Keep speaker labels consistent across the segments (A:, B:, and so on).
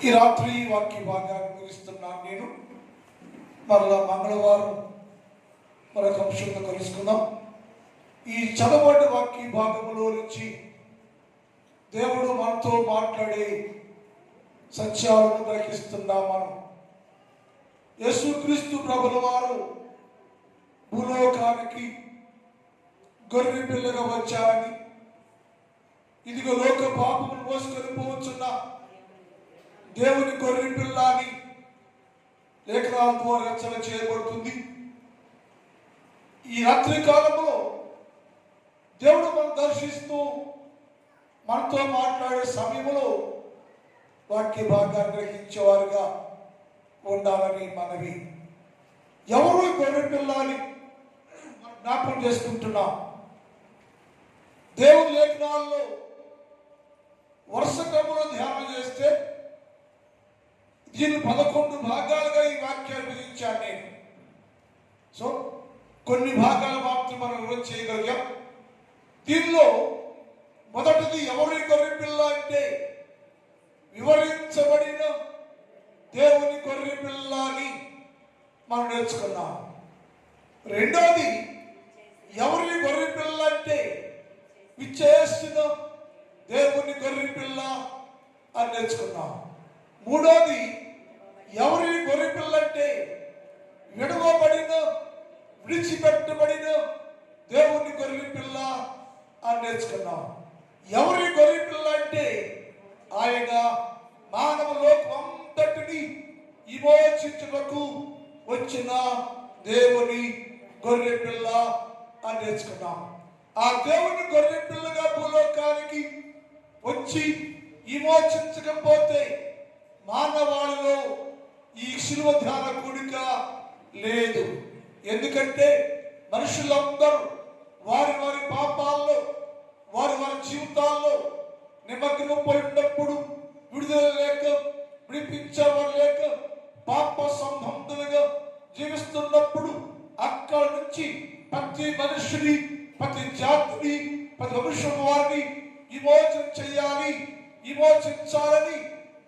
A: ఈ రాత్రి వాక్య భాగాన్ని ముగిస్తున్నాను. నేను మరలా మంగళవారం మరొక అంశంతో కలుసుకుందాం. ఈ చదవబడ్డ వాక్య భాగంలో నుంచి దేవుడు మనతో మాట్లాడే సత్యాలను గ్రహిస్తున్నాం. మనం యేసుక్రీస్తు ప్రభుల వారు భూలోకానికి గొర్రె పిల్లగా వచ్చారని, ఇదిగో లోక పాపమును మోసుకొని పోవచ్చున్న దేవుని గొర్రె పిల్ల అని లేఖనాల ద్వారా రచన చేయబడుతుంది. ఈ రాత్రి కాలంలో దేవుడు మనం దర్శిస్తూ మనతో మాట్లాడే సమయంలో వాక్య భాగాన్ని గ్రహించేవారుగా ఉండాలని మనవి. ఎవరు గొర్రె పిల్ల అని జ్ఞాపకం చేసుకుంటున్నాం. దేవుని లేఖనాల్లో వరుస క్రమంలో ధ్యానం చేస్తే దీన్ని 11 భాగాలుగా ఈ వాక్యాన్ని విధించాను నేను. సో కొన్ని భాగాలు మాత్రం మనం వివరణ చేయగలిగాం. దీనిలో మొదటిది ఎవరి గొర్రె పిల్ల అంటే వివరించబడిన దేవుని గొర్రె పిల్ల అని మనం నేర్చుకున్నాం. రెండోది ఎవరి గొర్రె పిల్ల అంటే విచ్చేసిన దేవుని గొర్రె పిల్ల అని నేర్చుకున్నాం. మూడోది ఎవరి గొర్రె పిల్ల అంటే విడవబడిన విడిచిపెట్టబడిన దేవుని గొర్రె పిల్ల అని నేర్చుకున్నాం. ఎవరి గొర్రె పిల్ల అంటే ఆయన మానవ లోకం అంతటిని విమోచించుటకు వచ్చిన దేవుని గొర్రె పిల్ల అని నేర్చుకున్నాం. ఆ దేవుని గొర్రె పిల్లగా భూలోకానికి వచ్చి విమోచించకపోతే మానవాళిలో ఈ శిలువ ధ్యాన కూడిక లేదు. ఎందుకంటే మనుషులందరూ వారి వారి పాపాల్లో వారి వారి జీవితాల్లో నిమగ్నమై ఉన్నప్పుడు విడుదల లేక విడిపించేవారు లేక పాప సంబంధులుగా జీవిస్తున్నప్పుడు అక్కడి నుంచి ప్రతి మనుషుని ప్రతి జాతిని ప్రతి వంశం వారిని విమోచన చేయాలి, విమోచించాలని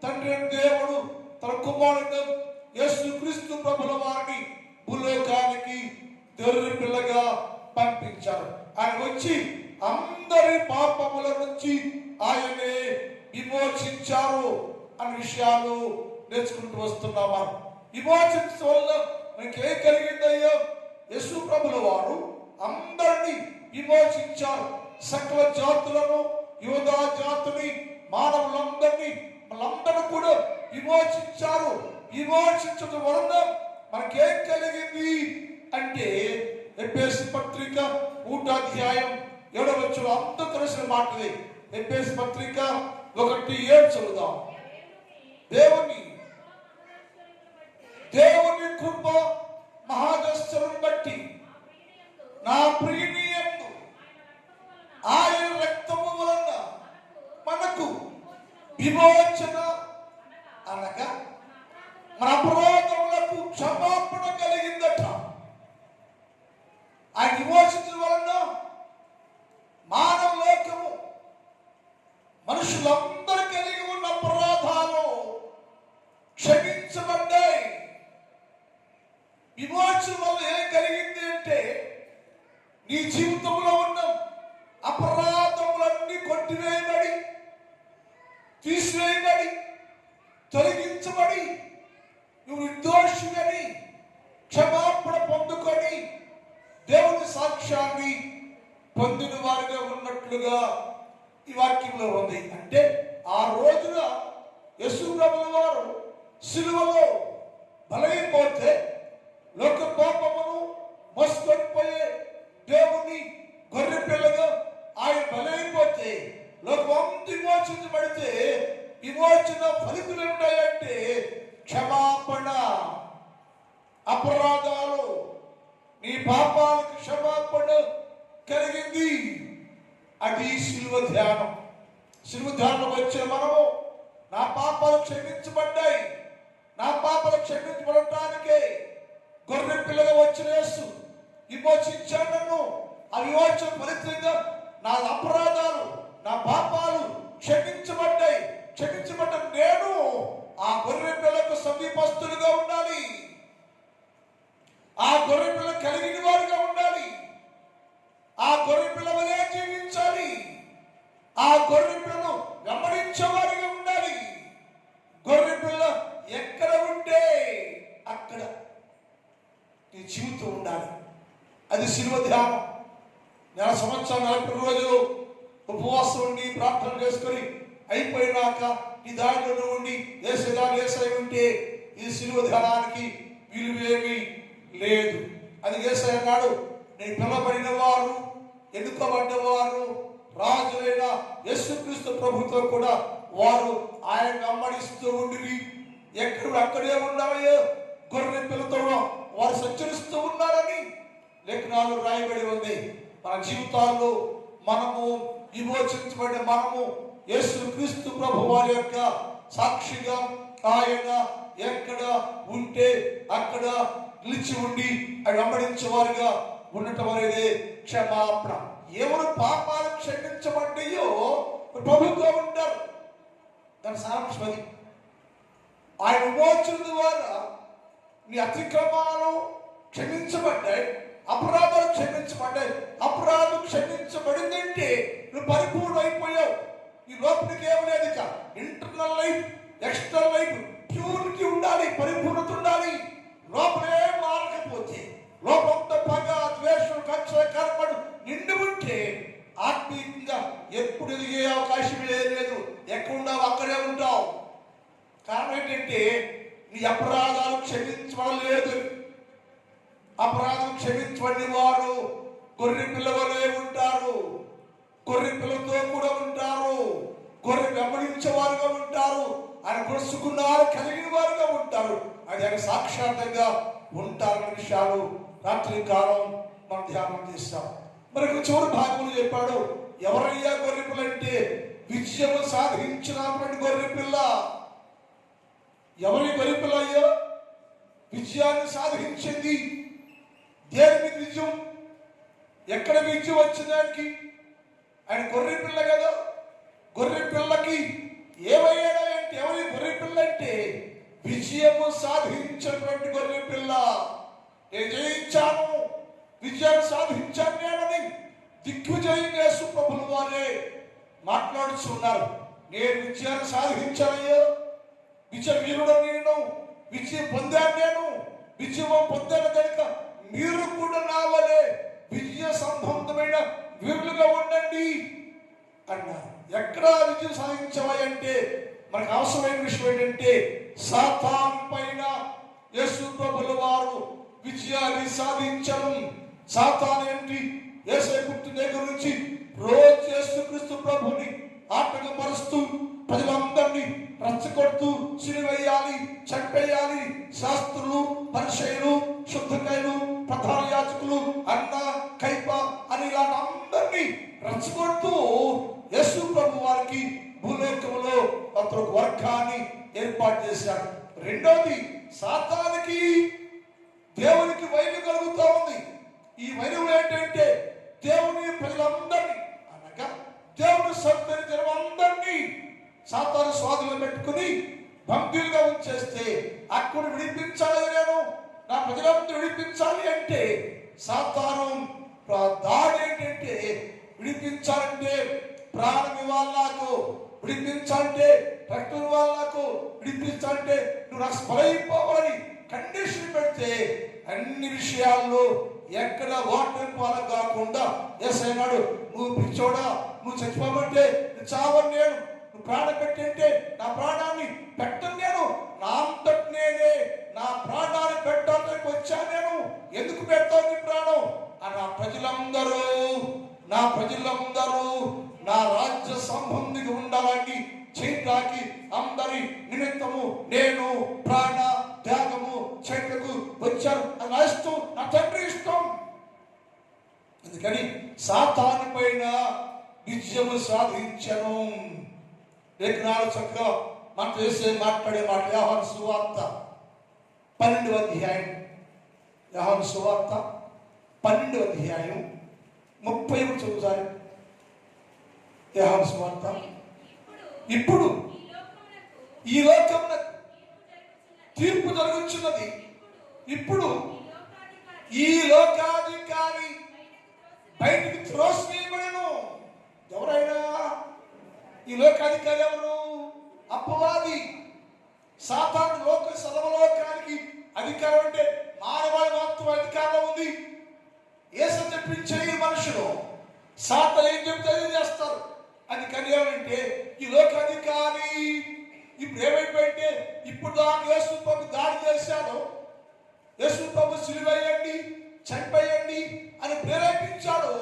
A: తండ్రి దేవుడు తన కుమారుడు యేసుక్రీస్తు ప్రభుల వారిని భూలోకానికి గొర్రె పిల్లగా పంపించారు. ఆయన వచ్చి అందరి పాపముల నుంచి ఆయనే విమోచించారు అనే విషయాలు నేర్చుకుంటూ వస్తున్నాము. విమోచించడం వల్ల మనకి ఏం కలిగిందయ్యో? యేసు ప్రభుల వారు అందరినీ విమోచించారు. సకల జాతులను, యోధా జాతిని, మానవులందరినీ వాళ్ళందరూ కూడా విమోచించారు. విమోచించడం వలన మనకేం కలిగింది అంటే ఎఫెసీ పత్రిక 3వ అధ్యాయం 7వ వచనం అంతా తెలిసిన మాటలే. ఎఫెసీ పత్రిక 1:7 చదువుదాం. దేవుని కృప మహాదైశ్వర్యం బట్టి నా ప్రియుని యందు ఆయన రక్తము వలన మనకు విమోచన అనగా మన అపరాధములకు క్షమాపణ కలిగిందట. ఆయన విమోచించడం వలన మానవ లోకము మనుషులందరూ కలిగి ఉన్న అపరాధాలు క్షమించబడ్డాయి. విమోచన వల్ల ఏం కలిగింది అంటే నీ జీవితంలో ఉన్న అపరాధములన్నీ కొట్టివేయబడి, తీసివేయబడి, తొలగించబడి నువ్వు నిర్దోషిని క్షమాపణ పొందుకొని దేవుని సాక్ష్యాన్ని పొందిన వారిగా ఉన్నట్లుగా ఈ వాక్యంలో ఉంది. అంటే ఆ రోజున యేసు ప్రభుల వారు సిలువలో బలైపోతే లోక పాపమును మోసుకొని పోయే దేవుని గొర్రె పిల్లగా ఆయన బలైపోతే లోకం విమోచించబడితే విమోచన ఫలితాలు ఉంటాయంటే క్షమాపణ, అపరాధాలు, నీ పాపాలకు క్షమాపణ కలిగింది. అది శిలువ ధ్యానం. శిలువ ధ్యానం వచ్చే మనము నా పాపాలు క్షమించబడ్డాయి, నా పాపాలు క్షమించబడటానికే గొర్రె పిల్లగా వచ్చిన యేసు విమోచించాడు నన్ను. ఆ విమోచన ఫలితంగా నా అపరాధాలు, నా పాపాలు క్షమించబడ్డాయి. క్షమించబడ్డ నేను ఆ గొర్రె పిల్లకు సమీపస్తులుగా ఉండాలి. ఆ గొర్రె పిల్ల కలిగిన వారుగా ఉండాలి. ఆ గొర్రె పిల్ల వలె జీవించాలి. ఆ గొర్రె పిల్లను వెంబడించేవారుగా ఉండాలి. గొర్రె పిల్ల ఎక్కడ ఉంటే అక్కడ నీ జీవితం ఉండాలి. అది శిలువ ధ్యానం. నెల సంవత్సరం 40 రోజులు ఉపవాసం ఉండి ప్రార్థన చేసుకొని అయిపోయినాక నీ దారిలో ఉండి ఏసై ఉంటే ఈ శిలువ ధ్యానానికి విలువేమీ లేదు. అది ఏసై అన్నాడు, నేను పిలవబడిన వారు, ఎన్నుకోబడ్డవారు, రాజులైన యేసుక్రీస్తు ప్రభుతో కూడా వారు ఆయన వెంబడిస్తూ ఉండి ఎక్కడ అక్కడే ఉన్నాయో గొర్రె పిల్లతో వారు సంచరిస్తూ ఉన్నారని లేఖనాలు రాయబడి ఉంది. మన జీవితాల్లో మనము విమోచించబడిన మనము యేసుక్రీస్తు ప్రభు వారి యొక్క సాక్షిగా ఆయన ఎక్కడ ఉంటే అక్కడ నిలిచి ఉండి ఆయన వెంబడించే వారిగా ఉండటం అనేది క్షమాపణ. ఎవరు పాపాలు క్షమించబడ్డాయో ప్రభుత్వం ఉంటారు. దాని సారాంశం అది. ఆయన విమోచన ద్వారా నీ అతిక్రమాలు క్షమించబడ్డాయి, అపరాధాలు క్షమించబడ్డాయి. అపరాధం క్షమించబడిందంటే నువ్వు పరిపూర్ణ అయిపోయావు. ఈ లోపలికి ఏమలేదు. ఇక internal life, external life purity ఉండాలి, పరిపూర్ణత ఉండాలి. లోపలే మారకపోతే, లోపంతో పగ, ద్వేషం, కక్ష, కర్మడు నిండి ఉంటే ఆత్మీయంగా ఎప్పుడు ఎదిగే అవకాశం లేదు. ఎక్కడ ఉండవు అక్కడే ఉంటావు. కారణం ఏంటంటే నీ అపరాధాలు క్షమించబడలేదు. అపరాధం క్షమించబడిన వారు గొర్రె పిల్లవలే ఉంటారు. గొర్రె పిల్లతో కూడా ఉంటారు. గొర్రె వెంబడించే వారుగా ఉంటారు. ఆయన కొలుసుకున్న వారు కలిగిన వారుగా ఉంటారు. అది ఆయన సాక్షాత్తంగా ఉంటారన్న విషయాలు రాత్రి కాలం మనం ధ్యానం చేస్తాం. మరి చివరి భాగంలో చెప్పాడు, ఎవరయ్యా గొర్రె పిల్ల అంటే విజయం సాధించినటువంటి గొర్రె పిల్ల. ఎవరి గొర్రె పిల్ల అయ్యో? విజయాన్ని సాధించింది. దేనికి విజయం? ఎక్కడ విజయం వచ్చిందానికి? ఆయన గొర్రె పిల్ల కదా. గొర్రె పిల్లకి ఏమయ్యాడా అంటే ఎవరి గొర్రె పిల్ల అంటే విజయము సాధించినటువంటి గొర్రె పిల్ల. నేను జయించాను, విజయాన్ని సాధించాను నేనని దిగ్విజయం యేసు ప్రభువుల వారే మాట్లాడుతున్నారు. నేను విజయాన్ని సాధించానయ్యో, విజయ వీరుడు నేను, విజయం పొందాను నేను, విజయం పొందాను కనుక మీరు కూడా నా వలె విజయ సంబంధమైన వీరులుగా ఉండండి అన్నారు. ఎక్కడ విజయం సాధించవా అంటే మనకు అవసరమైన విషయం ఏంటంటే సాతాను పైన యేసు ప్రభువుల వారు విజయాన్ని సాధించడం. సాతాను ఏంటి? యేసయ్య పుట్టిన దగ్గర నుంచి రోజు యేసుక్రీస్తు ప్రభుని ఆటంకపరుస్తూ ప్రజలందరినీ రెచ్చగొడుతూ సిలువేయాలి, చంపేయాలి. శాస్త్రులు, పరిసయ్యులు, శుద్ధకాయలు, ప్రధాన యాజకులు, అన్న, కైప అని ఇలాంటి అందరినీ రెచ్చగొడుతూ యేసు ప్రభు వారికి భూలోకంలో అతను ఒక వర్గాన్ని ఏర్పాటు చేశాడు. రెండోది, సాతానికి దేవునికి వైరం కలుగుతూ ఉంది. ఈ వైరం ఏంటంటే దేవుని ప్రజలందరినీ అనగా దేవుని సంతని జనమందరినీ సాతాను స్వాధీనంలో పెట్టుకుని బందీలుగా ఉంచేస్తే అక్కడ విడిపించాలి. నేను నా ప్రజలందరూ విడిపించాలి అంటే సాతాను దాడి ఏంటంటే విడిపించాలంటే ప్రాణం ఇవ్వాలి, నాకు విడిపించాలంటే రక్తం ఇవ్వాలి, నాకు విడిపించాలంటే నువ్వు నాకు స్పలైపోవాలని కండిషన్ పెడితే అన్ని విషయాల్లో ఎక్కడ వాటర్ పాలు కాకుండా యేసయ్య అన్నాడు, నువ్వు పిచ్చోడా, నువ్వు చచ్చిపోమంటే చావని నేను, నువ్వు ప్రాణం పెట్టంటే నా ప్రాణాన్ని పెట్టను నేను, నా అంతటి నేనే నా ప్రాణాన్ని పెట్టడానికి వచ్చాను నేను. ఎందుకు పెడతావు నీ ప్రాణం? నా ప్రజలందరూ నా రాజ్య సంబంధిగా ఉండాలని చేయటానికి అందరి నిమిత్తము నేను ప్రాణ త్యాగము చేయటకు వచ్చాను. అది నా ఇష్టం, నా తండ్రి ఇష్టం. అందుకని సాతాను పైన విజయము సాధించను. లేఖనాలు చక్కగా మనం చేసే మాట్లాడే మాట యోహాను సువార్త 12వ అధ్యాయం, యోహాను సువార్త 12వ అధ్యాయం 30 చదువుతారు. యోహాను సువార్త, ఇప్పుడు ఈ లోకమునకు తీర్పు జరుగుతున్నది. ఇప్పుడు ఈ లోకాధికారి బయటికి త్రోసివేయబడెను. ఎవరైనా ఈ లోకాధికారి ఎవరు? అపవాది, సాతాను. సర్వలోకానికి అధికారం అంటే మానవాళి మొత్తం అధికారం ఉంది. యేసు చెప్పించే ఈ మనుషులు సాతాను ఏం చెప్తే చేస్తారు. అది కన్యాలంటే ఈ లోకాధికారి ఇప్పుడు ఏమైపోయింటే, ఇప్పుడు దాని యేసు ప్రభు దాడి చేశాడు, యేసు ప్రభు సిలువేయండి, చంపేయండి అని ప్రేరేపించాడు.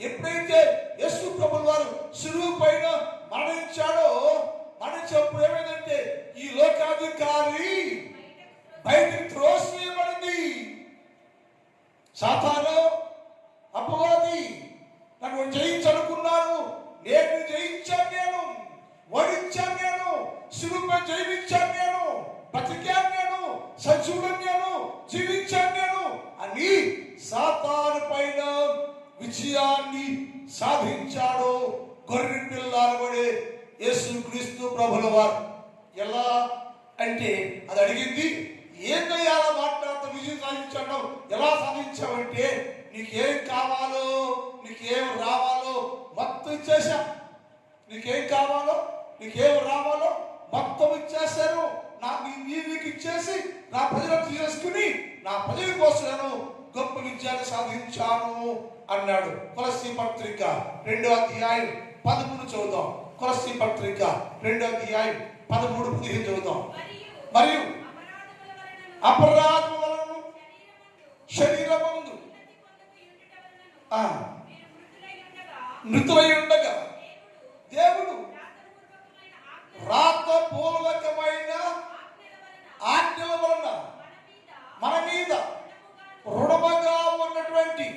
A: ఎప్పుడైతే యేసు ప్రభు వారు సిలువ పైన మరణించాడో, మరణించినప్పుడు ఏమైందంటే ఈ లోకాధికారి బయటికి త్రోసివేయబడింది. సాతాను, అపవాది నన్ను జయించనుకున్నాను, నేను జయించాను, నేను ఓడించాను, నేను సిలువపై జయించాను, నేను బతికాను, నేను సజీవుడు, నేను జీవించాను నేను అని సాతాను పైన విజయాన్ని సాధించాడు గొర్రె పిల్లలబడే యేసుక్రీస్తు ప్రభుల వారు. ఎలా అంటే అది అడిగింది, ఏందయ్యా అలా మాట్లాడుతూ విజయం సాధించాడు? ఎలా సాధించావంటే నీకేం కావాలో, నీకేం రావాలో మొత్తం ఇచ్చేసా. నీకేం కావాలో, నీకేం రావాలో మొత్తం ఇచ్చేసాను. నీకు ఇచ్చేసి నా ప్రజలకు తీసుకుని నా ప్రజల కోసం నేను గొప్ప విజయాన్ని సాధించాను అన్నాడు. కొలస్సీ పత్రిక 2వ అధ్యాయం 13 చదువుతాం. కొలస్సీ పత్రిక 2వ అధ్యాయం 13-15 చదువుతాం. మరియు అపరాధముల వలన శరీరమందు మృతులై ఉండగా దేవుడు రాతపూర్వకమైన ఆజ్ఞల వలన మన మీద రుణముగా ఉన్నటువంటి,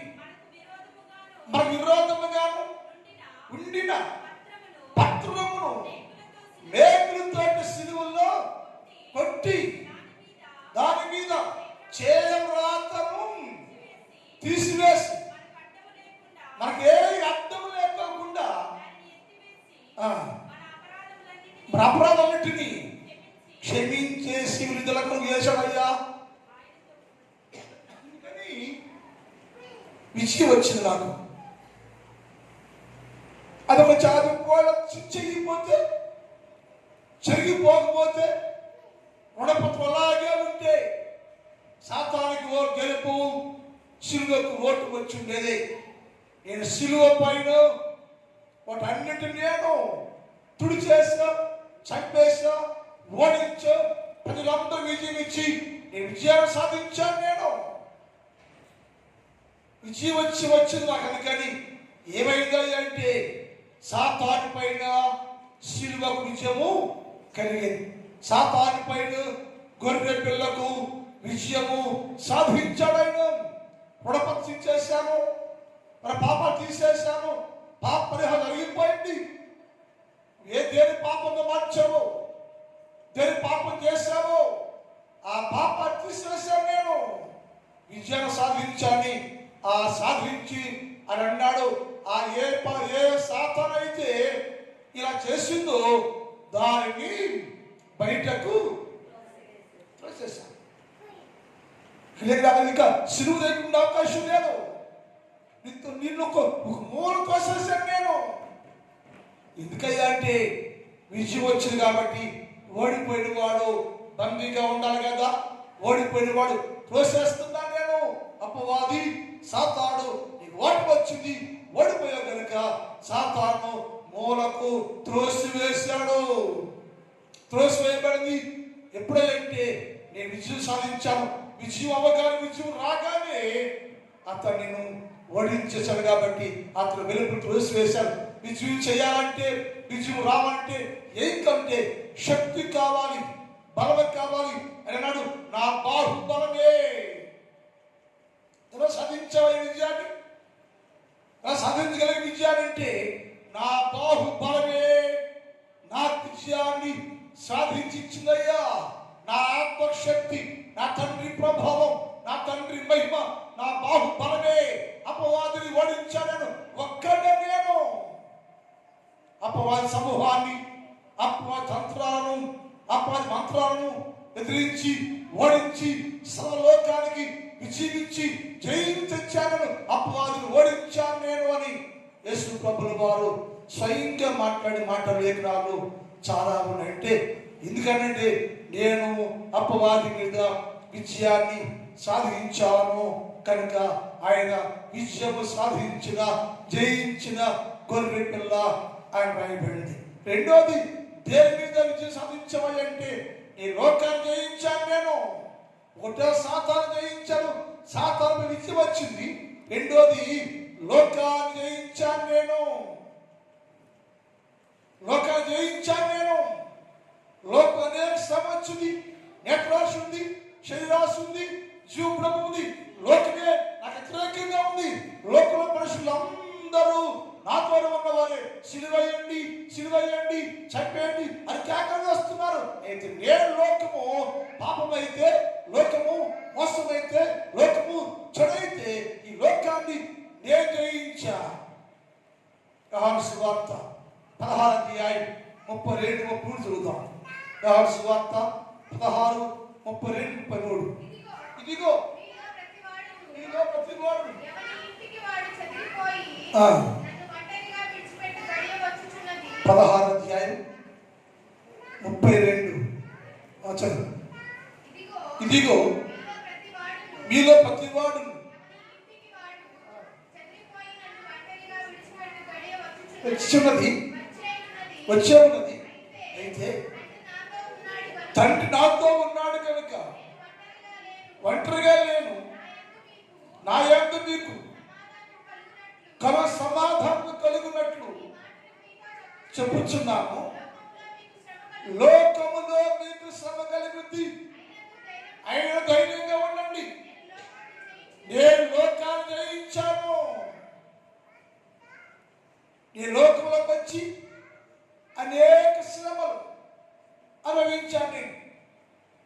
A: మన విరోధముగాను ఉండిన పత్రమును మేకులతో సిలువలో కొట్టి దాని మీద చేయరాతను తీసివేసి మనకే అడ్డం లేకుండా అపరాధములన్నిటినీ క్షమించేసి విడుదలకు చేశాడయ్యా. విజయం వచ్చింది నాకు. అదొక చెయ్యిపోతే, చెరిగిపోకపోతే, రుణపత్రం అలాగే ఉంటే సాతానికి ఓటు గెలుపు, సిలువకు ఓటు వచ్చి ఉండేది. నేను సిలువ పైన వాటన్నిటిని నేను తుడిచేసా, చంపేసా, ఓడించా, ప్రజలందరూ విజయం ఇచ్చి నేను విజయాన్ని సాధించాను. నేను విజయం వచ్చింది నాకు. అందుకని ఏమైంది అంటే సాతాను పైన సిలువకు విజయము కలిగింది. సాతాను పైన గొర్రె పిల్లకు విజయము సాధించాడు. ఆయన రుణపత్రం చేశాను, మన పాపాలు తీసేశాను, పాప పరిహారం జరిగిపోయింది. దేని పాపంగా మార్చావు, దేని పాపం చేశావు, ఆ పాపాన్ని తీసేశాను, నేను విజయాన్ని సాధించాని సాధించి అని అన్నాడు. ఆ ఏ సాతాను అయితే ఇలా చేసిందో దానిని బయటకు తోసేశాను. ఇంకా సిలువ లేకుండా అవకాశం లేదు. నిన్ను ఒక మూల తోసేశాను నేను. ఎందుకయ్యా అంటే విజయం వచ్చింది కాబట్టి. ఓడిపోయిన వాడు బందీగా ఉండాలి కదా. ఓడిపోయిన వాడు తోసేస్తున్నా నేను. అపవాది సాతాను నీకు ఓటు వచ్చింది, ఓడిపోయావు కనుక సాతాను మూలకు త్రోసివేశాడు. త్రోసివేయబడింది. ఎప్పుడంటే నేను విజయం సాధించాను. విజయం అవ్వగానే, విజయం రాగానే అతను నేను ఓడించేశాడు కాబట్టి అతను వెలుపు త్రోసివేశాడు. విజయం చేయాలంటే, విజయం రావాలంటే ఏం కంటే శక్తి కావాలి, బలం కావాలి అని అన్నాడు. నా బాహుబలమే. ఎలా సాధించావు ఈ విజయాన్ని? ఎలా సాధించగలిగే విజయాన్ని అంటే నా బాహుబలమే నా విజయాన్ని సాధించి ఇచ్చిందయ్యా. నా ఆత్మశక్తి, నా తండ్రి ప్రభావం, నా తండ్రి మహిమ, నా బాహుబలమే అపవాదిని ఓడించాను. ఒక్కడే నేను అపవాది సమూహాన్ని, అపవాది తంత్రాలను అపవాది మంత్రాలను ఎదిరించి ఓడించి సర్వలోకానికి విజయించి జయం తెచ్చాను, అపవాదిని ఓడించాను నేను అని యేసు ప్రభుల వారు స్వయంగా మాట్లాడి మాటలు లేఖనాలు చాలా ఉన్నాయంటే, ఎందుకంటే నేను అపవాది మీద విజయాన్ని సాధించాను కనుక ఆయన విజయము సాధించిన జయించిన గొర్రె పిల్ల ఆయన రాయబడింది. రెండోది, దేని మీద విజయం సాధించవాలి అంటే ఈ లోకాన్ని జయించాను నేను. ఒకటో సాతాను జయించాను, సాతాను విజయం వచ్చింది. రెండోది, లోకాన్ని జయించాను నేను. లోకాన్ని జయించాను నేను. లోకం అనేక శ్రమ వచ్చింది, నేత్రాశ ఉంది, శరీరాశ ఉంది, జీవభ్రమ ఉంది. లోకమే నాకు వ్యతిరేకంగా ఉంది. లోకంలో మనుషులు అందరూ నాతో ఉన్నవారే సిలువయ్యండి సిలువయ్యండి చంపేయండి అని కేకలు వేస్తున్నారు. అయితే నేను లోకము పాపమైతే, లోకము మోసమైతే, లోకము చెడైతే ఈ లోకాన్ని నేను జయించా. యోహాను సువార్త 16:32-33 చదువుతాం. యోహాను సువార్త 16:32-33. ఇదిగో ప్రతివాడు 16:32 ఇదిగో మీలో ప్రతివాడు వచ్చే ఉన్నది. అయితే తండ్రి నాతో ఉన్నాడు కనుక ఒంటరిగా లేను. నా యందు మీకు సమాధానం కలుగునట్లు చెప్పుచున్నాను. లోకములో మీకు శ్రమ కలుగుద్ది, అయిన ధైర్యంగా ఉండండి, నేను లోకాన్ని జయించాను. ఈ లోకంలోకి వచ్చి అనేక శ్రమలు అనుభవించాను నేను.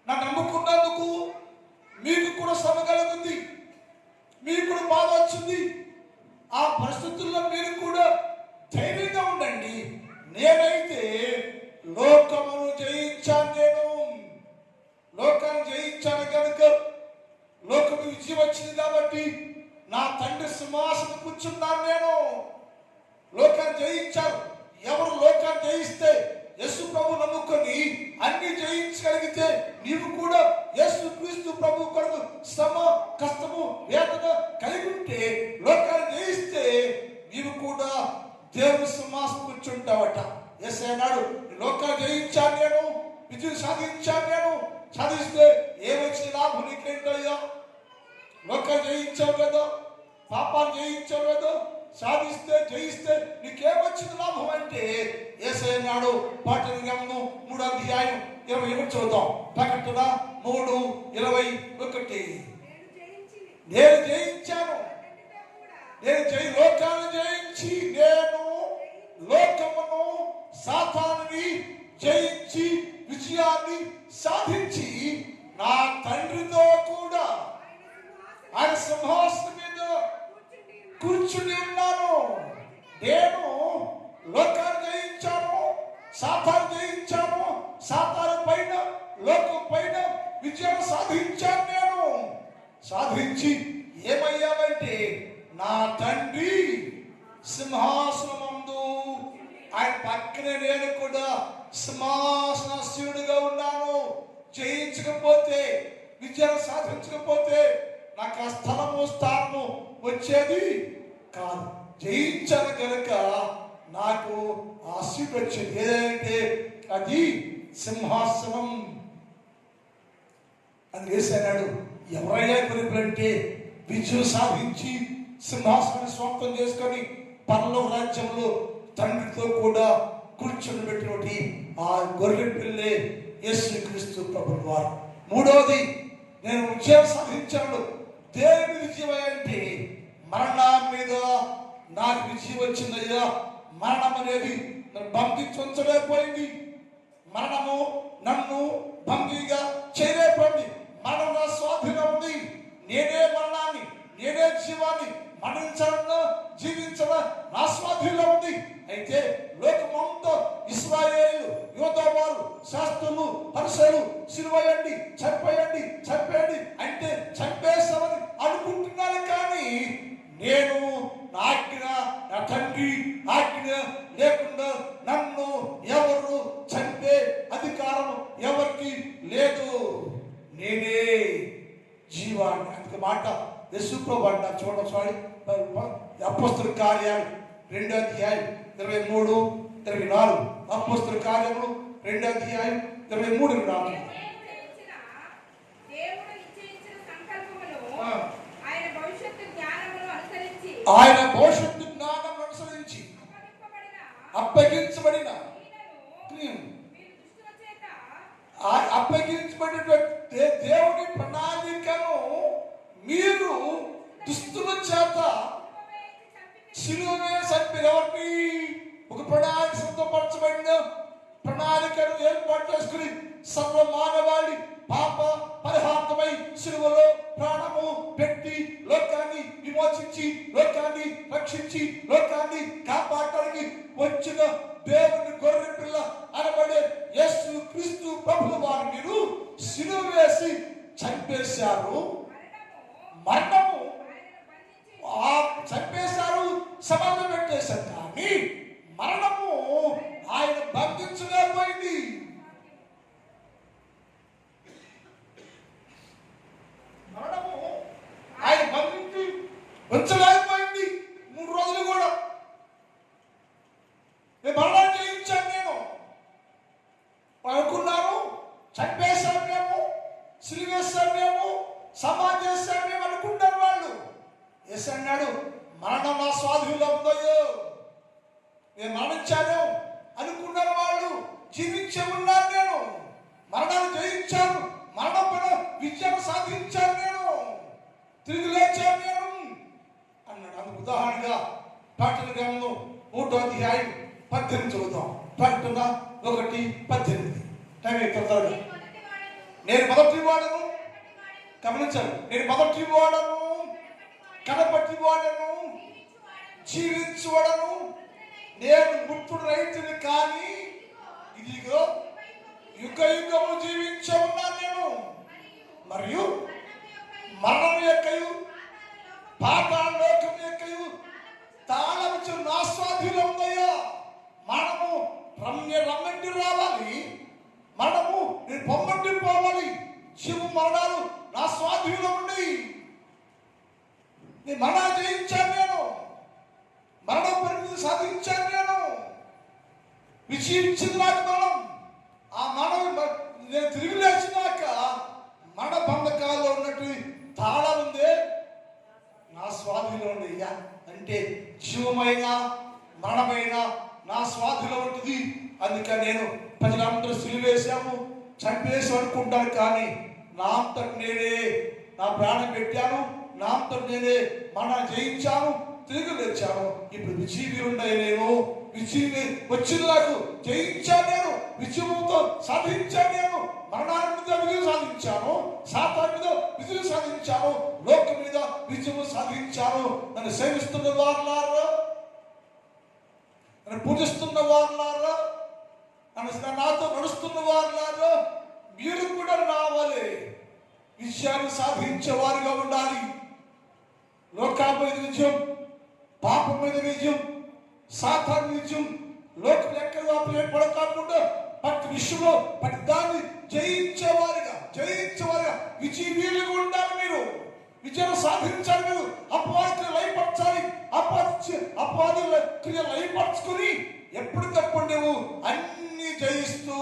A: నన్ను నమ్ముకున్నందుకు మీకు కూడా శ్రమ కలుగుద్ది, మీకు కూడా బాధ వచ్చింది. ఆ పరిస్థితుల్లో మీరు కూడా ధైర్యంగా ఉండండి. నేనైతే లోకమును జయించాను. నేను లోకాన్ని జయించాను కనుక లోకము విజయం వచ్చింది కాబట్టి నా తండ్రి సింహాసనం కూర్చున్నాను. నేను లోకాన్ని జయించాను. ఎవరు లోకాన్ని జయిస్తే యేసు ప్రభు నమ్ముకొని అన్ని జయించగలిగితే నీవు కూడా యేసు క్రీస్తు ప్రభు కొరకు శ్రమ, కష్టము, వేదన కలిగి ఉంటే లోకాన్ని జయిస్తే నీవు కూడా దేవుని సింహాసనం కూర్చుంటావట. యేసయ్య అన్నాడు, లోకాన్ని జయించాను నేను, విజయం సాధించాను నేను. సాధిస్తే ఏమొచ్చిన లాభం నీకేంటయ్యా? లోకాన్ని జయించావు కదా, పాపాన్ని జయించావు కదా, సాధిస్తే జయిస్తే నీకేమొచ్చిన లాభం అంటే యేసయ్య అన్నాడు. ప్రకటన గ్రంథం 3:21 చదువుతాం. ప్రకటన 3:21. నేను జయించాను. లోకాన్ని జయించి, నేను లోకమును సాతానుని జయించి విజయాన్ని సాధించి నా తండ్రితో కూడా ఆయన సింహాసనం మీద కూర్చుని ఉన్నాను. నేను లోకాన్ని జయించాను, సాతాను జయించాను, సాతాను పైన, లోకం పైన విజయం సాధించాను. నేను సాధించి ఏమయ్యావంటే నా తండ్రి సింహాసనమందు ఆయన పక్కనే నేను కూడా సింహాసనాసీనుడిగా ఉన్నాను. జయించకపోతే, విజయం సాధించకపోతే నాకు ఆ స్థలము స్థానము వచ్చేది కాదు. జయించాను కనుక నాకు ఆ సీట్ వచ్చింది. ఏదంటే అది సింహాసనం అని వేసాడు. ఎవరయ్యా గురుపులంటే విజయం సాధించి సింహాసనాన్ని స్వంతం చేసుకొని పరలోక రాజ్యంలో తండ్రితో కూడా కూర్చొని పెట్టినటువంటి ఆ గొర్రె పిల్లే యేసుక్రీస్తు ప్రభువు వారు. మూడవది, నేను విజయం సాధించాను. దేని విజయం అంటే మరణం మీద నాకు విజయం వచ్చిందయ్యా. మరణం అనేది నన్ను బంధించలేకపోయింది. మరణము నన్ను బందీగా చేయలేకపోయింది. మరణం నా స్వాధీనం ఉంది. నేనే మరణాన్ని, నేనే జీవాన్ని, మరణించాలన్నా జీవించాలా నా స్వాధీనంలో ఉంది. అయితే లోకమంతా ఇశ్రాయేలు యోధా వారు, శాస్త్రులు, సిలువేయండి, చంపేయండి, చంపేయండి అంటే చంపేస్తామని అనుకుంటున్నాను. కానీ నేను నా ఆజ్ఞ, నా తండ్రి ఆజ్ఞ లేకుండా నన్ను ఎవరు చంపే అధికారం ఎవరికి లేదు. నేనే జీవాన్ని. అందుకే మాట యేసుప్రభు అంటారు చూడండి. సారీ, అపోస్తలుల కార్యాలు 2వ అధ్యాయం 23, 24. అపోస్తలుల కార్యములు 2వ అధ్యాయం 23, 24. ఆయన భవిష్యత్తు జ్ఞానం అనుసరించి అప్పగించబడిన దేవుని ప్రణాళికను మీరు దుస్తుల చేత సిలువ చంపినవన్నీ ఒక ప్రణాళిక సిద్ధపరచబడిన ప్రణాళికను ఏర్పాటు చేసుకుని సర్వ మానవాళి పాప పరిహార్థమై సిలువలో ప్రాణము పెట్టి లోకాన్ని విమోచించి, లోకాన్ని రక్షించి, లోకాన్ని కాపాడటానికి వచ్చిన దేవుని గొర్రె పిల్ల అనబడే యేసు క్రీస్తు ప్రభుల వారు మీరు సిలువ వేసి చంపేశారు. మరణము చంపేశారు, సమాధి పెట్టేశారు. కానీ మరణము ఆయన బంధించలేకపోయింది. మరణము ఆయన బంధించి ఉంచలేకపోయింది. 3 రోజులు కూడా మరణాన్ని జయించాను నేను అనుకున్నాను. చంపేశాను మేము, సిలువేశాను మేము, సమాధి చేశాను మేము అనుకుంటారు వాళ్ళు. యేసు అన్నాడు, మరణం నా స్వాధీనంలో ఉందయ్యో, నేను మరణించాను అనుకున్నారు వాళ్ళు. జీవించే ఉన్నాను నేను, మరణాన్ని జయించాను, మరణపైన విజయం సాధించాను నేను, తిరిగి లేచాను నేను అన్నాడు. అందుకు ఉదాహరణగా ప్రకటన గ్రంథం 3వ అధ్యాయం 18 చదువుతాం. ప్రకటన 1:18. టైం ఎక్కువ. నేను మొదటి వాడను, గమనించాను, నేను మొదటి వాడను, కనపటి వాడను, జీవించువాడను, నేను మృతుడు రైతుని కానీ ఇదిగో యుగ యుగము జీవించే ఉన్నాను నేను. మరియు మరణం యొక్కయు పాతాళ లోకం యొక్కయు తాళము నా స్వాధీనంలో ఉందయ్యా. మనము రమ్మంటి రావాలి, మనము నేను పొమ్మంటి పోవాలి. జీవ మరణాలు నా స్వాధీనంలో ఉండి నేను మరణాన్ని జయించాను, నేను మరణ పరిమితి సాధించాను, నేను విజయించింది నాకు మరణం. ఆ మరణం నేను తిరిగి లేచినాక మరణ బంధకాల్లో ఉన్నట్టు తాళం ఉందే నా స్వాధీనంలో ఉంది. అంటే జీవమైన మరణమైన నా స్వాధీనంలో ఉంటుంది. అందుకని నేను ప్రజలందరూ సిలువేశాము, చంపేసి అనుకుంటాను. కానీ నా అంతటి నేనే నా ప్రాణం పెట్టాను, నా అంతటి నేనే మరణం జయించాను, తిరిగి లేచాను. ఇప్పుడు విజయవీరుండే నేను, విజయం వచ్చింది నాకు, జయించాను నేను, విజయంతో సాధించాను నేను. మరణాల మీద విజయం సాధించాను, సాతాను మీద విజయం సాధించాను, లోకం మీద విజయం సాధించాను. నన్ను సేవిస్తున్న వారులారా, నన్ను పూజిస్తున్న వారులారా, నాతో నడుస్తున్న వారులారా, మీరు కూడా రావాలి, విజయాన్ని సాధించే వారుగా ఉండాలి. లోకాల మీద విజయం, పాపం మీద విజయం, సాతాను విజయం, లోకం ఎక్కడ పడకుండా ప్రతి విషయంలో ప్రతి దాన్ని జయించేవారుగా విజయవీరులుగా ఉండాలి. మీరు విజయం సాధించాలి. మీరు అపవాదిని లయపరచాలి. అపవాది క్రియలు లయపరచుకుని ఎప్పటికప్పుడు నువ్వు అన్ని జయిస్తూ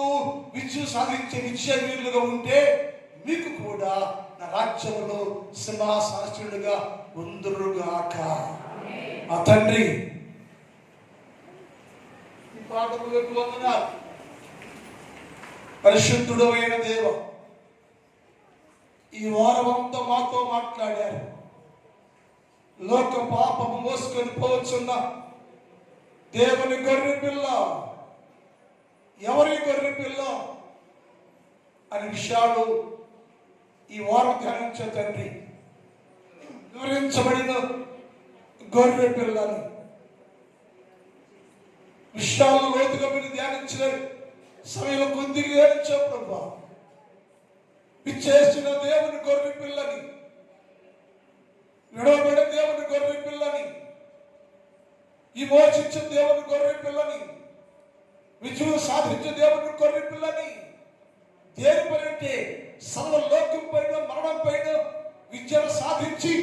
A: విజయం సాధించే విజయవీరులుగా ఉంటే మీకు కూడా నా రాజ్యంలో సింహాసనస్తులుగా ఉందురుగాక. ఆ తండ్రి పరిశుద్ధుడు అయిన దేవ, ఈ వారం అంతా మాతో మాట్లాడారు. లోక పాపము మోసుకొని పోవచ్చున్న దేవుని గొర్రె పిల్ల, ఎవరి గొర్రె పిల్ల అనే విషయాలు ఈ వారం ధ్యానించే తండ్రి. వివరించబడిన గొర్రె పిల్లని విషయాలు లోతుగా మీరు ధ్యానించలేదు, సమయం కొద్దిగా ధ్యానించాం ప్రభా. విచ్చేసిన దేవుని గొర్రె పిల్లని, విడవబడిన దేవుని గొర్రె పిల్లని, విమోచించిన దేవుని గొర్రె పిల్లని, విజయం సాధించిన దేవుని గొర్రె పిల్లని, దేనిపైనంటే సర్వలోకం పైన మరణం పైన విజయం సాధించి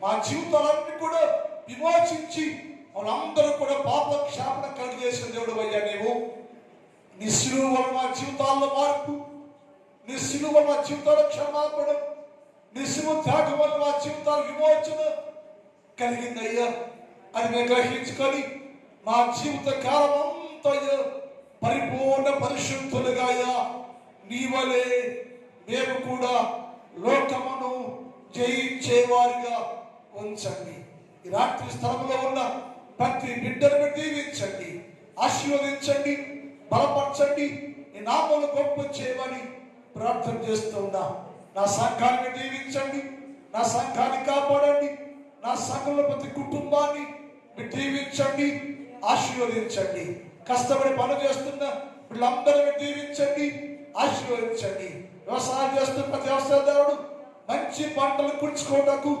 A: మా జీవితాలన్నీ కూడా విమోచించి మనందరూ కూడా పాప క్షాపణ కలిగేసిన దేవుడు అయ్యా. నీవు నీ శిలువ వల్ల మా జీవితాల్లో మార్పు, నీ శిలువ వల్ల మా జీవితాల క్షమాపణ, నీ శిలువ త్యాగం వల్ల మా జీవితాల విమోచన కలిగిందయ్యా. అది మేము గ్రహించుకొని మా జీవిత కాలం అంతా పరిపూర్ణ పరిశుద్ధులుగా నీ వలె మేము కూడా లోకమును జయించేవారిగా ఉంచండి. ఈ రాత్రి స్థలంలో ఉన్న ప్రతి బిడ్డలను దీవించండి, ఆశీర్వదించండి, బలపరచండి. ఈ నామమును గొప్ప చేయమని ప్రార్థన చేస్తున్నా. నా సంఘాన్ని దీవించండి, నా సంఘాన్ని కాపాడండి, నా సంఘంలో ప్రతి కుటుంబాన్ని దీవించండి, ఆశీర్వదించండి. కష్టపడి పనులు చేస్తున్న వీళ్ళందరినీ దీవించండి, ఆశీర్వదించండి. వ్యవసాయం చేస్తున్న ప్రతి వ్యవసాయదారుడు మంచి పంటలు కుర్చుకోవడానికి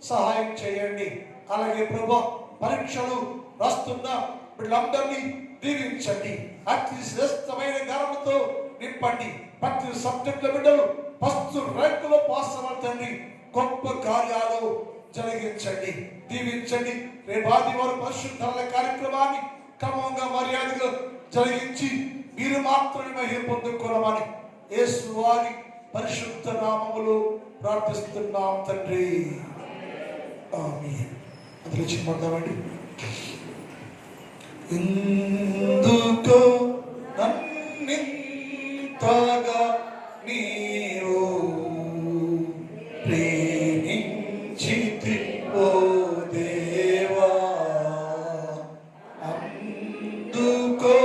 A: సహాయం చేయండి. అలాగే ప్రభు పరీక్షలు రాస్తున్న వీళ్ళందరినీ దీవించండి, అతి శ్రేష్టమైన జ్ఞానంతో నింపండి. ప్రతి సబ్జెక్టుల బిడ్డలు ఫస్ట్ ర్యాంకులో పాస్ అవ్వండి, గొప్ప కార్యాలు జరిగించండి, దీవించండి. రేపు ఆదివారం పరిశుద్ధాల కార్యక్రమాన్ని క్రమంగా మర్యాదగా జరిగించి మీరు మాత్రమే మహిమ పొందుకోవాలని యేసు వారి పరిశుద్ధ నామములో ప్రార్థిస్తున్నాం తండ్రి, ఆమేన్. అందులో చిన్నమండి. ఎందుకో నన్నింతగా నీవు ప్రేమించితి ఓ దేవా, అందుకో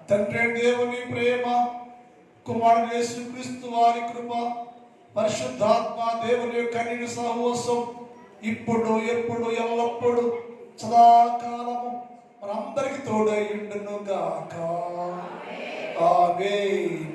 A: తండ్రి దేవుని ప్రేమ, కుమారుడు యేసుక్రీస్తు వారి కృప, పరిశుద్ధాత్మ దేవుని యొక్క అన్యోన్య సహవాసం ఇప్పుడు ఎప్పుడు ఎల్లప్పుడు సదాకాలము మనందరికి తోడై ఉండును గాక. ఆమేన్.